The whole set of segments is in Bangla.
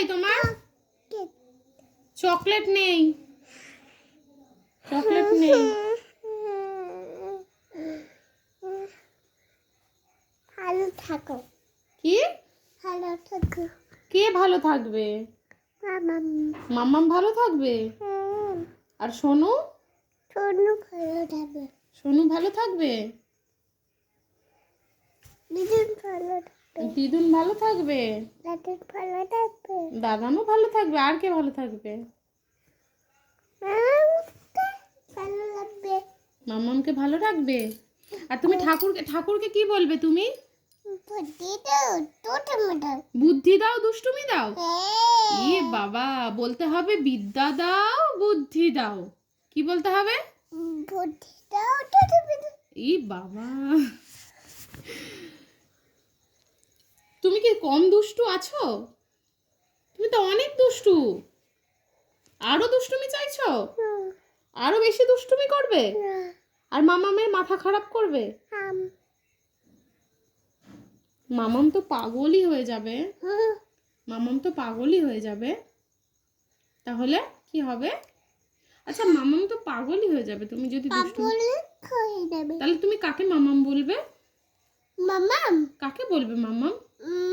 চাই তোমার? চকলেট নেই, চকলেট নেই। ভালো থাকো। কি ভালো থাকো। কে ভালো থাকবে? মামাম। মাম্মাম ভালো থাকবে। আর সোনু? সোনু ভালো থাকবে। সোনু ভালো থাকবে। দিদুন ভালো থাকবে। দিদুন ভালো থাকবে। দাদুন ভালো থাকবে। দাদানও ভালো থাকবে। আর কে ভালো থাকবে? মামামকে ভালো লাগবে। মাম্মামকে ভালো রাখবে। আর তুমি ঠাকুরকে কি বলবে তুমি? বুদ্ধি দাও, দুষ্টুমি দাও। বুদ্ধি দাও, দুষ্টুমি দাও। হ্যাঁ। ই বাবা, বলতে হবে বিদ্যা দাও, বুদ্ধি দাও। কি বলতে হবে? বুদ্ধি দাও, দুষ্টুমি দাও। ই বাবা, তুমি কি কম দুষ্টু আছো? তুমি তো অনেক দুষ্টু। আরো দুষ্টুমি চাইছো? আরো বেশি দুষ্টুমি করবে? আর মামামের মাথা খারাপ করবে? মামাম তো পাগলই হয়ে যাবে। মামাম তো পাগলই হয়ে যাবে। তাহলে কি হবে? আচ্ছা, মামাম তো পাগলই হয়ে যাবে তুমি যদি দুষ্টু। তাহলে তুমি কাকে মামাম বলবে? মামাম। কাকে বলবে মামাম?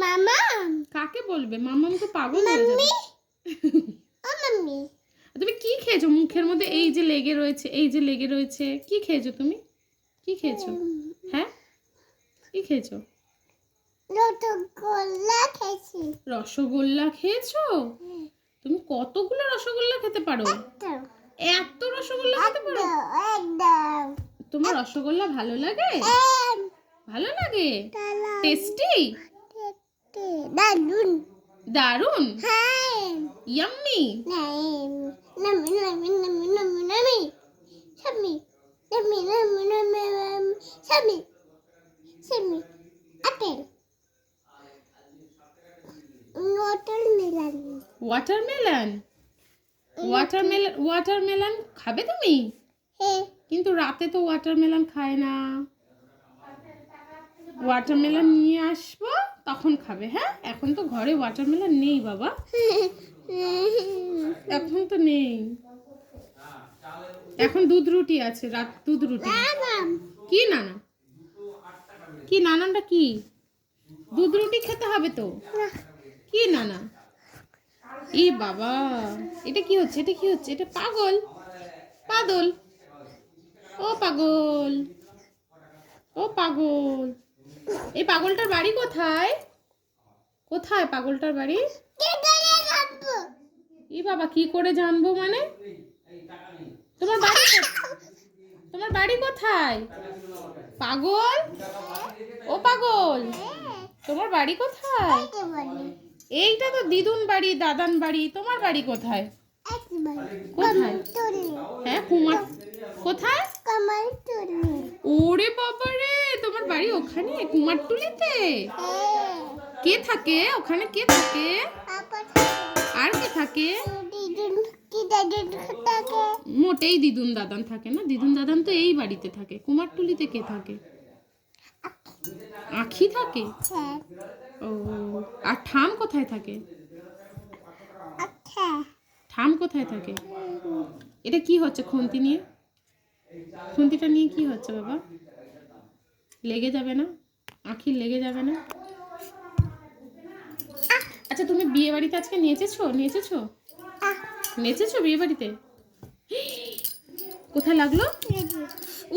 মামাম। কাকে বলবে? মামাম তো পাগল হয়ে যাবে। ও মাম্মি। তুমি কি খেয়েছো মুখের মধ্যে? এই যে লেগে রয়েছে, এই যে লেগে রয়েছে, কি খেয়েছো তুমি? কি খেয়েছো? হ্যাঁ, কি খেয়েছো? রসগোল্লা খেয়েছি। রসগোল্লা খেয়েছো? তুমি কতগুলো রসগোল্লা খেতে পারো? এত রসগোল্লা খেতে পারো? একদম। তোমার রসগোল্লা ভালো লাগে? ভালো লাগে? টেস্টি? দারুন। দারুন? হ্যাঁ। ইয়াম্মি? নামি নামি নামি নামি নামি সামি নামি নামি নামি সামি সামি আপেল ওয়াটারমেলন। ওয়াটারমেলন? ওয়াটারমেলন খাবে তুমি? হ্যাঁ। কিন্তু রাতে তো ওয়াটারমেলন খায় না। ওয়াটারমেলন নিয়ে আসবো, তখন খাবে। হ্যাঁ, এখন তো ঘরে ওয়াটারমেলন নেই বাবা। এখন তো নেই। এখন দুধ রুটি আছে, রাত দুধ রুটি। কি নানা? কি নানানটা কি? দুধ রুটি খেতে হবে তো। কি নানা? ই বাবা, এটা কি হচ্ছে? এটা কি হচ্ছে? এটা পাগল, পাগল। ও পাগল, ও পাগল। এই পাগলটার বাড়ি কোথায়? কোথায় পাগলটার বাড়ি? ই বাবা, কি করে জানবো মানে? তোমার বাড়ি তোমার বাড়ি কোথায়? পাগল, ও পাগল, তোমার বাড়ি কোথায়? এইটা তো দিদুন বাড়ি, দাদান বাড়ি। তোমার বাড়ি কোথায়? কোথায়? হ্যাঁ, কুমার কোথায়? ওরে বাবা রে, তোমার বাড়ি ওখানে কুমারটুলিতে? কে থাকে ওখানে? কে থাকে? আর কে থাকে? মোটেই দিদুন দাদান থাকে না। দিদুন দাদান তো এই বাড়িতে থাকে। কুমারটুলিতে কে থাকে? আখি থাকে? ও, আর ঠাম কোথায় থাকে? ঠাম কোথায় থাকে? এটা কি হচ্ছে খুন্তি নিয়ে? খুন্তিটা নিয়ে কি হচ্ছে বাবা? লেগে যাবে না? আখির লেগে যাবে না? আচ্ছা, তুমি বিয়ে বাড়িতে আজকে নেচেছো? নেচেছো? নেচেছো বিয়ে বাড়িতে? কোথায় লাগলো?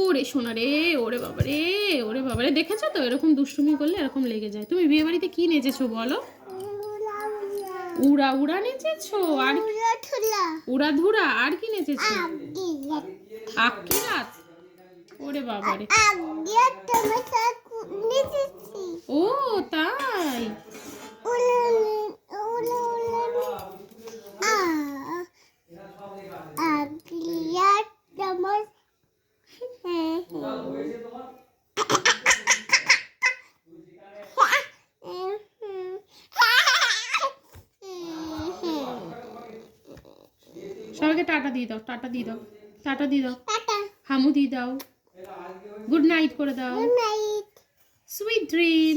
ওরে সোনা রে, ওরে বাবা রে, ওরে বাবা রে। দেখেছো তো, এরকম দুষ্টুমি করলে এরকম লেগে যায়। তুমি বিয়ে বাড়িতে কি নেচেছো বলো? উড়া উড়া নেচেছো? আর উড়া ধুরা? আর কি নেচেছো? আকিরাত? ওরে বাবা রে। ও তাই? সবাইকে টাটা দিয়ে দাও, টাটা দিয়ে দাও, টাটা দিয়ে দাও, হামু দিয়ে দাও, গুড নাইট করে দাও, সুইট ড্রিম।